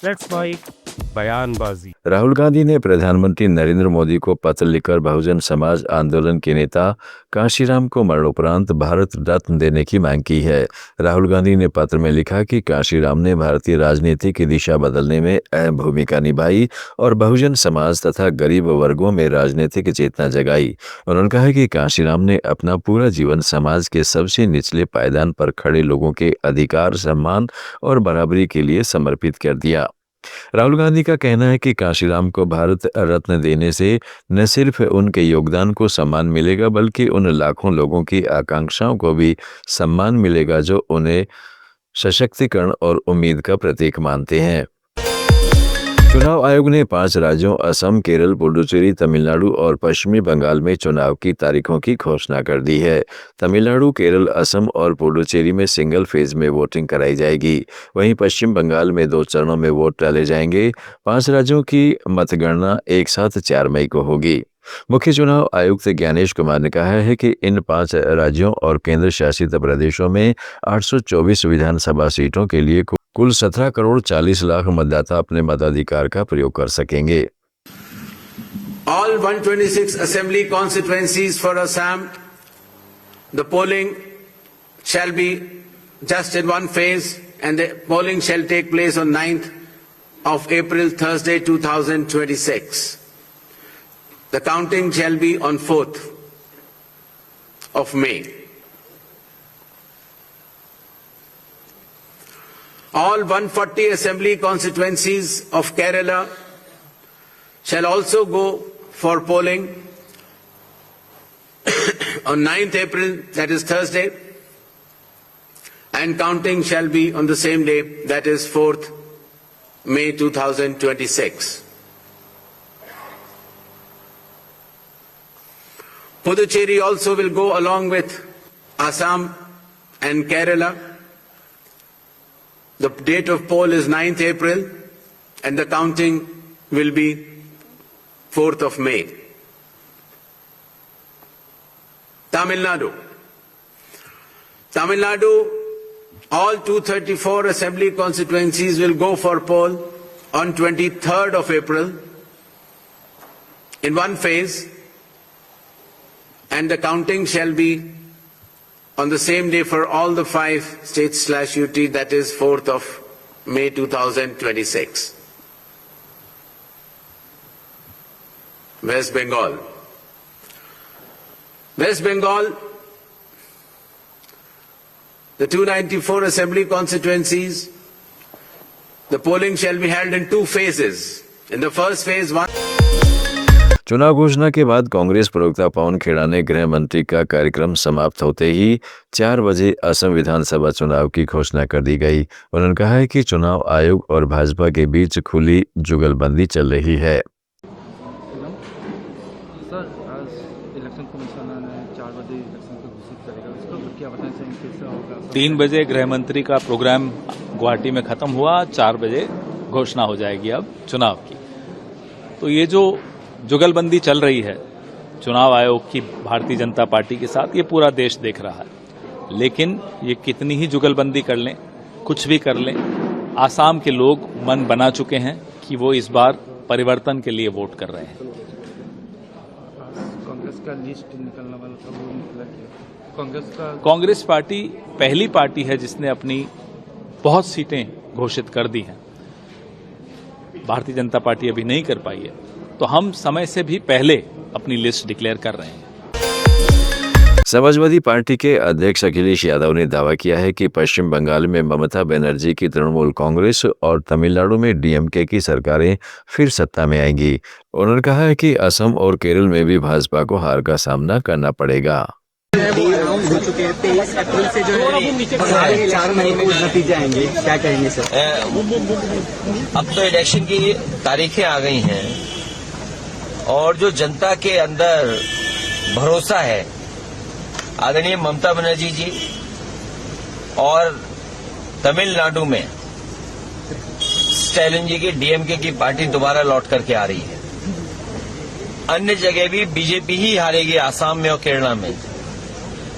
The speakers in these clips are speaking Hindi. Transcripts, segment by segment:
लेट्स फाइट बयानबाजी। राहुल गांधी ने प्रधानमंत्री नरेंद्र मोदी को पत्र लिखकर बहुजन समाज आंदोलन के नेता कांशीराम को मरणोपरांत भारत रत्न देने की मांग की है। राहुल गांधी ने पत्र में लिखा कि कांशीराम ने भारतीय राजनीति की दिशा बदलने में अहम भूमिका निभाई और बहुजन समाज तथा गरीब वर्गों में राजनीतिक चेतना जगाई। उन्होंने कहा कि कांशीराम ने अपना पूरा जीवन समाज के सबसे निचले पायदान पर खड़े लोगों के अधिकार, सम्मान और बराबरी के लिए समर्पित कर दिया। राहुल गांधी का कहना है कि कांशीराम को भारत रत्न देने से न सिर्फ उनके योगदान को सम्मान मिलेगा बल्कि उन लाखों लोगों की आकांक्षाओं को भी सम्मान मिलेगा जो उन्हें सशक्तिकरण और उम्मीद का प्रतीक मानते हैं। चुनाव आयोग ने 5 राज्यों असम, केरल, पुडुचेरी, तमिलनाडु और पश्चिमी बंगाल में चुनाव की तारीखों की घोषणा कर दी है। तमिलनाडु, केरल, असम और पुडुचेरी में सिंगल फेज में वोटिंग कराई जाएगी। वहीं पश्चिम बंगाल में 2 चरणों में वोट डाले जाएंगे। 5 राज्यों की मतगणना एक साथ 4 मई को होगी। मुख्य चुनाव आयुक्त ज्ञानेश कुमार ने कहा है कि इन 5 राज्यों और केंद्र शासित प्रदेशों में 824 विधानसभा सीटों के लिए कुल 17 करोड़ 40 लाख मतदाता अपने मताधिकार का प्रयोग कर सकेंगे। All 126 assembly constituencies for Assam, the polling shall be just in one phase and the polling shall take place on 9th of April, Thursday, 2026. The counting shall be on 4th of May. All 140 assembly constituencies of Kerala shall also go for polling on 9th April, that is Thursday, and counting shall be on the same day, that is 4th May 2026. Puducherry also will go along with Assam and Kerala. The date of poll is 9th April and the counting will be 4th of May. Tamil Nadu, all 234 assembly constituencies will go for poll on 23rd of April in one phase and the counting shall be on the same day for all the 5 states/UT, that is 4th of May 2026. West Bengal, the 294 assembly constituencies, the polling shall be held in 2 phases. In the first phase, चुनाव घोषणा के बाद कांग्रेस प्रवक्ता पवन खेड़ा ने गृह मंत्री का कार्यक्रम समाप्त होते ही 4 बजे असम विधानसभा चुनाव की घोषणा कर दी गई। उन्होंने कहा है कि चुनाव आयोग और भाजपा के बीच खुली जुगलबंदी चल रही है। सर, आज इलेक्शन कमीशन ने 4 बजे इलेक्शन को घोषित करेगा, इसको क्या बताना चाहेंगे, कैसे होगा? 3 बजे गृह मंत्री का प्रोग्राम गुवाहाटी में खत्म हुआ, 4 बजे घोषणा हो जाएगी अब चुनाव की। तो ये जो जुगलबंदी चल रही है चुनाव आयोग की भारतीय जनता पार्टी के साथ, ये पूरा देश देख रहा है। लेकिन ये कितनी ही जुगलबंदी कर लें, कुछ भी कर लें, आसाम के लोग मन बना चुके हैं कि वो इस बार परिवर्तन के लिए वोट कर रहे हैं। कांग्रेस का लिस्ट निकलने वाला था, वो निकला? कांग्रेस पार्टी पहली पार्टी है जिसने अपनी बहुत सीटें घोषित कर दी हैं। भारतीय जनता पार्टी अभी नहीं कर पाई है, तो हम समय से भी पहले अपनी लिस्ट डिक्लेयर कर रहे हैं। समाजवादी पार्टी के अध्यक्ष अखिलेश यादव ने दावा किया है कि पश्चिम बंगाल में ममता बनर्जी की तृणमूल कांग्रेस और तमिलनाडु में डीएमके की सरकारें फिर सत्ता में आएंगी। उन्होंने कहा है कि असम और केरल में भी भाजपा को हार का सामना करना पड़ेगा। हो चुके हैं, 23 अप्रैल से जो है 4 मई को नतीजे आएंगे, क्या कहेंगे सर? अब तो इलेक्शन की तारीखें आ गई हैं और जो जनता के अंदर भरोसा है आदरणीय ममता बनर्जी जी, और तमिलनाडु में स्टैलिन जी की डीएमके की पार्टी दोबारा लौट करके आ रही है। अन्य जगह भी बीजेपी ही हारेगी, आसाम में और केरला में।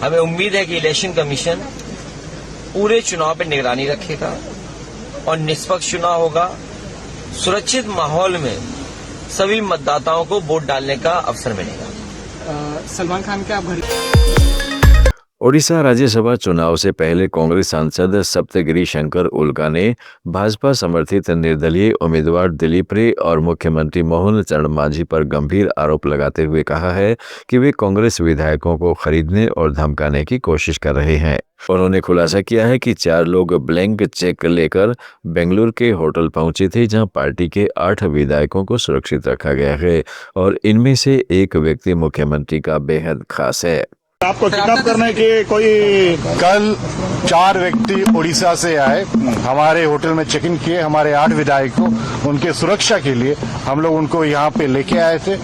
हमें उम्मीद है कि इलेक्शन कमीशन पूरे चुनाव पर निगरानी रखेगा और निष्पक्ष चुनाव होगा सुरक्षित माहौल में सभी मतदाताओं को वोट डालने का अवसर मिलेगा। सलमान खान के आप घर ओडिशा राज्यसभा चुनाव से पहले कांग्रेस सांसद सप्तगिरी शंकर उल्का ने भाजपा समर्थित निर्दलीय उम्मीदवार दिलीप रे और मुख्यमंत्री मोहन चरण मांझी पर गंभीर आरोप लगाते हुए कहा है कि वे कांग्रेस विधायकों को खरीदने और धमकाने की कोशिश कर रहे हैं। उन्होंने खुलासा किया है कि 4 लोग ब्लैंक चेक लेकर बेंगलुरु के होटल पहुंचे थे, जहां पार्टी के 8 विधायकों को सुरक्षित रखा गया है और इनमें से एक व्यक्ति मुख्यमंत्री का बेहद खास है। आपको किडनैप करने के कोई कल 4 व्यक्ति उड़ीसा से आए, हमारे होटल में चेक इन किए, हमारे 8 विधायकों उनके सुरक्षा के लिए हम लोग उनको यहाँ पे लेके आए थे।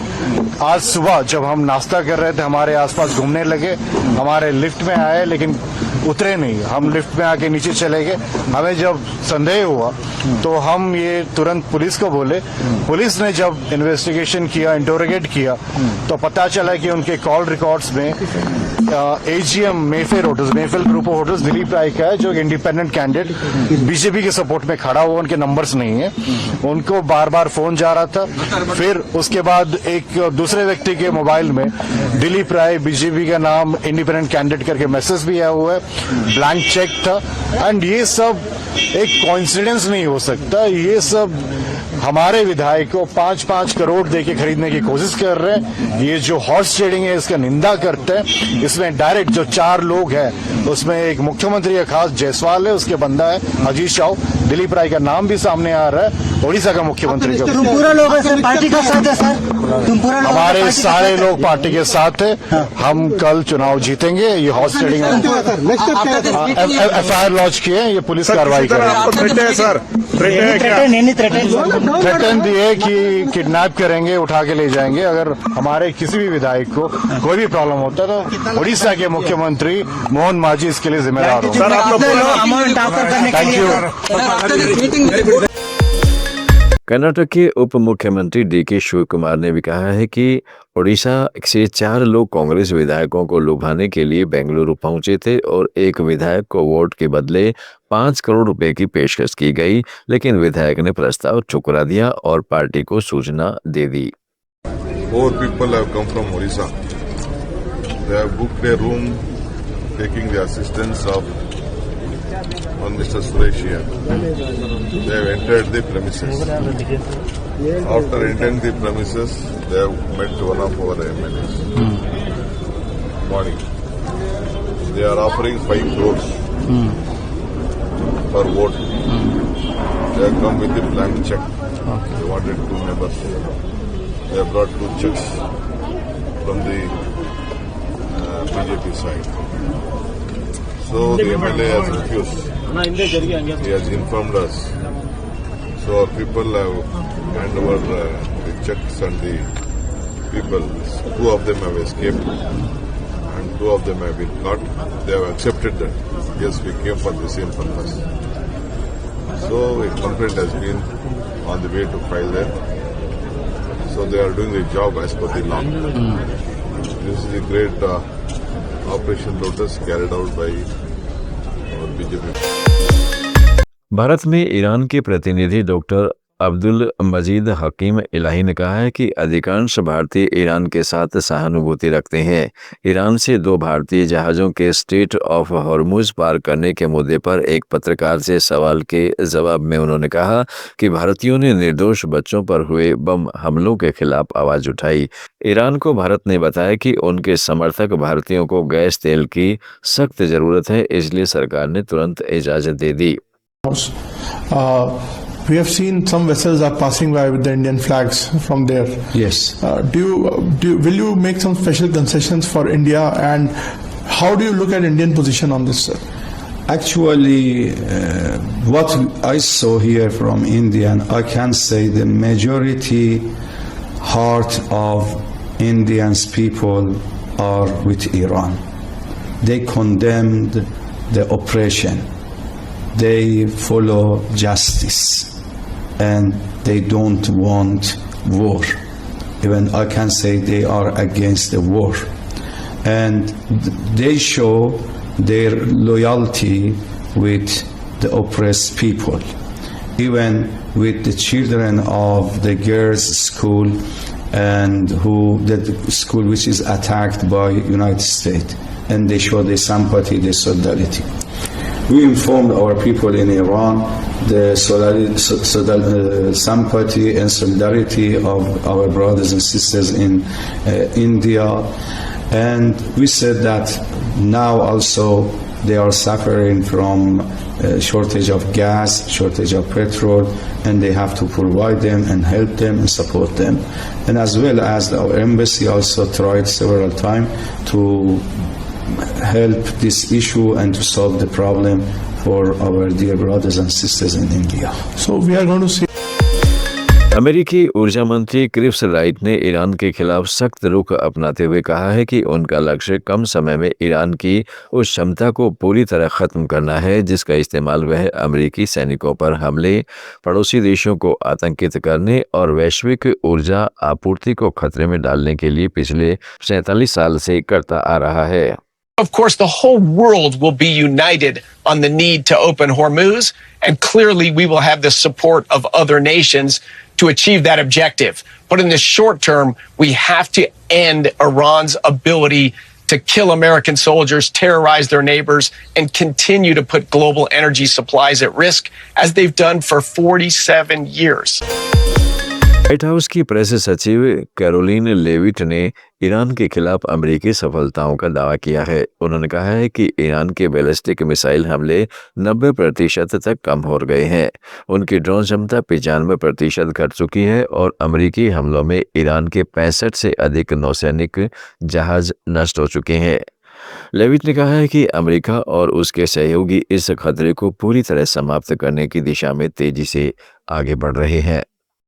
आज सुबह जब हम नाश्ता कर रहे थे हमारे आसपास घूमने लगे, हमारे लिफ्ट में आए लेकिन उतरे नहीं, हम लिफ्ट में आके नीचे चले गए। हमें जब संदेह हुआ तो हम ये तुरंत पुलिस को बोले। पुलिस ने जब इन्वेस्टिगेशन किया, इंटरोगेट किया तो पता चला कि उनके कॉल रिकॉर्ड्स में AGM Mayfair hotels, Mayfair group of hotels Dilip Rai का है, जो इंडिपेंडेंट कैंडिडेट बीजेपी के सपोर्ट में खड़ा हुआ, उनके नंबर्स नहीं है, उनको बार बार फोन जा रहा था। फिर उसके बाद एक दूसरे व्यक्ति के मोबाइल में दिलीप राय बीजेपी का नाम इंडिपेंडेंट कैंडिडेट करके मैसेज भी आया हुआ है, ब्लैंक चेक था। एंड ये सब एक कोइंसिडेंस नहीं हो सकता, ये सब हमारे विधायक को 5-5 करोड़ देके खरीदने की कोशिश कर रहे हैं। ये जो हॉर्स ट्रेडिंग है इसका निंदा करते हैं। इसमें डायरेक्ट जो 4 लोग हैं उसमें एक मुख्यमंत्री का खास जायसवाल है, उसके बंदा है अजीत शाह, दिलीप राय का नाम भी सामने आ रहा है, ओडिशा का मुख्यमंत्री का। तुम पूरा लोग पार्टी का साथ है सर, तुम पूरा हमारे सारे लोग पार्टी के साथ है, हम कल चुनाव जीतेंगे। ये हॉर्स ट्रेडिंग FIR लॉन्च किए, ये पुलिस कार्रवाई करेगी। थ्रेटन दिए कि किडनैप करेंगे, उठा के ले जाएंगे। अगर हमारे किसी भी विधायक को कोई भी प्रॉब्लम होता है तो उड़ीसा के मुख्यमंत्री मोहन मांझी इसके लिए जिम्मेदार होंगे। Thank you. कर्नाटक के उप मुख्यमंत्री DK शिवकुमार ने भी कहा है कि ओडिशा से 4 लोग कांग्रेस विधायकों को लुभाने के लिए बेंगलुरु पहुंचे थे और एक विधायक को वोट के बदले 5 करोड़ रुपए की पेशकश की गई, लेकिन विधायक ने प्रस्ताव ठुकरा दिया और पार्टी को सूचना दे दी। 4 people have come from Orissa. They have booked a room taking the assistance of one Mr. Suresh here. They have entered the premises. After entering the premises, they have met one of our MLAs. Morning. They are offering 5 crores per vote. They have come with a blank check. They wanted 2 members. They have brought 2 checks from the BJP side. So the MLA has refused. He has informed us. So our people have handed over the checks and the people. 2 of them have escaped and 2 of them have been caught. They have accepted that. Yes, we came for the same purpose. So a complaint has been on the way to file there. So they are doing the job as per the law. This is a great Operation Lotus carried out by our BJP. Bharat में ईरान के प्रतिनिधि डॉक्टर अब्दुल मजीद हकीम इलाही ने कहा है कि अधिकांश भारतीय ईरान के साथ सहानुभूति रखते हैं। ईरान से 2 भारतीय जहाज़ों के स्ट्रेट ऑफ हॉर्मुज पार करने के मुद्दे पर एक पत्रकार से सवाल के जवाब में उन्होंने कहा कि भारतीयों ने निर्दोष बच्चों पर हुए बम हमलों के खिलाफ आवाज़ उठाई। ईरान को भारत ने बताया कि उनके समर्थक भारतीयों को गैस तेल की सख्त ज़रूरत है, इसलिए सरकार ने तुरंत इजाज़त दे दी। We have seen some vessels are passing by with the Indian flags from there. Yes. Will you make some special concessions for India, and how do you look at Indian position on this, sir? Actually, what I saw here from Indian, I can say the majority heart of Indians people are with Iran. They condemned the oppression. They follow justice. And they don't want war. Even I can say they are against the war. And they show their loyalty with the oppressed people. even with the children of the girls' school and the school which is attacked by United States, and they show the sympathy, the solidarity. We informed our people in Iran the sympathy and solidarity of our brothers and sisters in India, and we said that now also they are suffering from shortage of gas, shortage of petrol, and they have to provide them and help them and support them. And as well as our embassy also tried several times to help this issue and to solve the problem for our dear brothers and sisters in India. So we are going to see. अमेरिकी ऊर्जा मंत्री क्रिप्स राइट ने ईरान के खिलाफ सख्त रुख अपनाते हुए कहा है कि उनका लक्ष्य कम समय में ईरान की उस क्षमता को पूरी तरह खत्म करना है जिसका इस्तेमाल वह अमेरिकी सैनिकों पर हमले, पड़ोसी देशों को आतंकित करने और वैश्विक ऊर्जा आपूर्ति को खतरे में डालने के लिए पिछले 47 साल से करता आ रहा है। Of course, the whole world will be united on the need to open Hormuz, and clearly we will have the support of other nations to achieve that objective. But in the short term, we have to end Iran's ability to kill American soldiers, terrorize their neighbors, and continue to put global energy supplies at risk, as they've done for 47 years. White house की प्रेस सचिव कैरोलिन लेविट ने ईरान के खिलाफ अमेरिकी सफलताओं का दावा किया है। उन्होंने कहा है कि ईरान के बैलिस्टिक मिसाइल हमले 90% तक कम हो गए हैं, उनकी ड्रोन क्षमता 95% घट चुकी है और अमेरिकी हमलों में ईरान के 65 से अधिक नौसैनिक जहाज नष्ट हो चुके हैं। लेविट ने कहा है कि अमेरिका और उसके सहयोगी इस खतरे को पूरी तरह समाप्त करने की दिशा में तेजी से आगे बढ़ रहे हैं।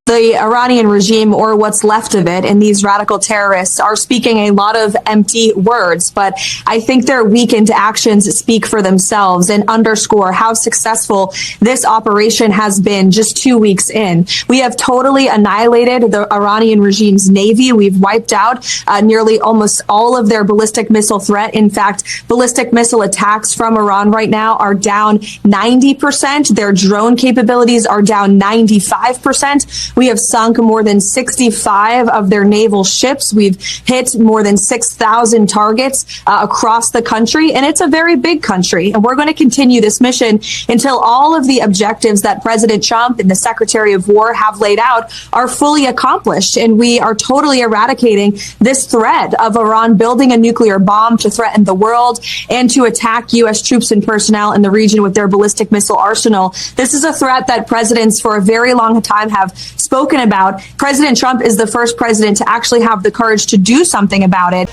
The Iranian regime, or what's left of it, and these radical terrorists are speaking a lot of empty words, but I think their weakened actions speak for themselves and underscore how successful this operation has been just 2 weeks in. We have totally annihilated the Iranian regime's navy. We've wiped out nearly almost all of their ballistic missile threat. In fact, ballistic missile attacks from Iran right now are down 90%. Their drone capabilities are down 95%. We have sunk more than 65 of their naval ships. We've hit more than 6,000 targets across the country, and it's a very big country. And we're going to continue this mission until all of the objectives that President Trump and the Secretary of War have laid out are fully accomplished. And we are totally eradicating this threat of Iran building a nuclear bomb to threaten the world and to attack U.S. troops and personnel in the region with their ballistic missile arsenal. This is a threat that presidents for a very long time have spoken about. President Trump is the first president to actually have the courage to do something about it.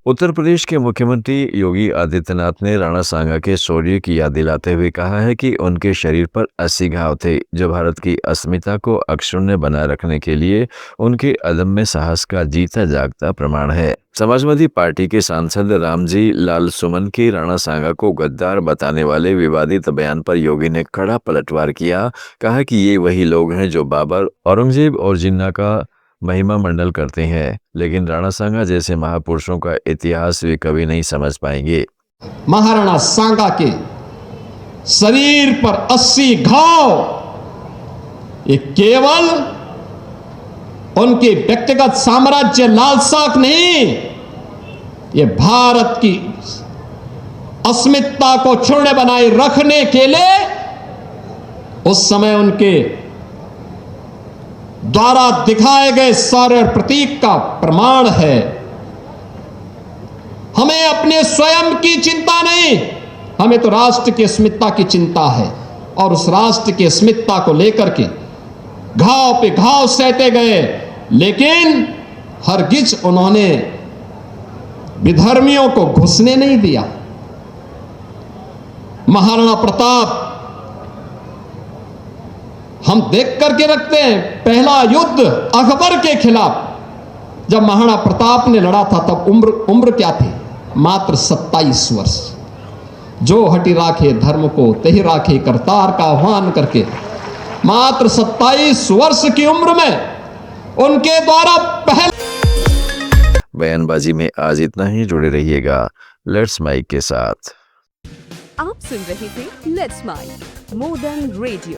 Uttar Pradesh के मुख्यमंत्री योगी आदित्यनाथ ने राणा सांगा के शौर्य की याद दिलाते हुए कहा है कि उनके शरीर पर 80 घाव थे, जो भारत की अस्मिता को अक्षुण्ण बनाए रखने के लिए उनके अदम्य साहस का जीता जागता प्रमाण है। समाजवादी पार्टी के सांसद रामजी लाल सुमन की राणा सांगा को गद्दार बताने वाले विवादित बयान पर योगी ने कड़ा पलटवार किया। कहा कि ये वही लोग हैं जो बाबर, औरंगजेब और जिन्ना का महिमा मंडल करते हैं, लेकिन राणा सांगा जैसे महापुरुषों का इतिहास वे कभी नहीं समझ पाएंगे। महाराणा सांगा के शरीर पर 80 घाव ये केवल उनकी व्यक्तिगत साम्राज्य लालसा नहीं, ये भारत की अस्मिता को क्षुण्ण बनाए रखने के लिए उस समय उनके द्वारा दिखाए गए शौर्य प्रतीक का प्रमाण है। हमें अपने स्वयं की चिंता नहीं, हमें तो राष्ट्र की अस्मिता की चिंता है, और उस राष्ट्र की अस्मिता को लेकर के घाव पे घाव सहते गए, लेकिन हरगिज उन्होंने विधर्मियों को घुसने नहीं दिया। महाराणा प्रताप हम देख करके रखते हैं, पहला युद्ध अकबर के खिलाफ जब महाराणा प्रताप ने लड़ा था तब उम्र क्या थी? मात्र 27 वर्ष। जो हटी राखे धर्म को तही राखे करतार का आह्वान करके मात्र 27 वर्ष की उम्र में उनके द्वारा पहले। बयानबाजी में आज इतना ही। जुड़े रहिएगा लेट्स माइक के साथ। आप सुन रहे थे let's mic more than radio.